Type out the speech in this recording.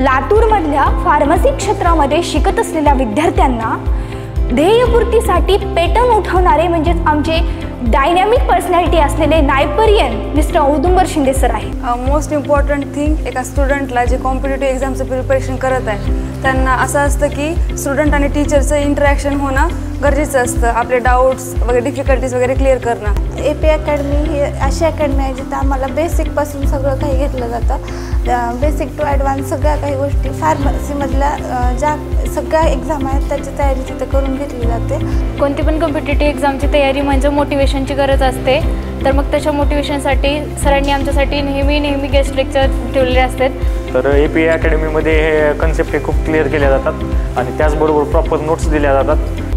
लातूरमधल्या pharmacy क्षेत्रामध्ये शिकत असलेल्या विद्यार्थ्यांना ध्येयपूर्तीसाठी पेटंट उठवणारे म्हणजेच आमचे डायनॅमिक पर्सनॅलिटी असलेले नायपरियन मिस्टर औदुंबर शिंदे सर आहे। मोस्ट इम्पॉर्टंट थिंग एका स्टुडंटला जे कॉम्पिटिटिव्ह एक्झामचं प्रिपरेशन करत आहे त्यांना असं असतं की स्टुडंट आणि टीचरचं इंटरॅक्शन होणं गरजेचं असतं, आपले डाऊट्स वगैरे डिफिकल्टीज वगैरे क्लिअर करणं। AP अकॅडमी ही अशी अकॅडमी आहे जिथं आम्हाला बेसिकपासून सगळं काही घेतलं जातं, बेसिक टू ॲडव्हान्स सगळ्या काही गोष्टी फार्मसीमधल्या ज्या सगळ्या एक्झाम आहेत त्याची तयारी तिथं करून घेतली जाते। कोणती पण कॉम्पिटिटिव्ह एक्झामची तयारी म्हणजे मोटिवेशनची गरज असते, तर मग त्याच्या मोटिवेशनसाठी सरांनी आमच्यासाठी नेहमी गेस्ट लेक्चर ठेवलेले असतात। तर AP अकॅडमीमध्ये हे कन्सेप्ट हे खूप क्लिअर केल्या जातात आणि त्याचबरोबर प्रॉपर नोट्स दिल्या जातात।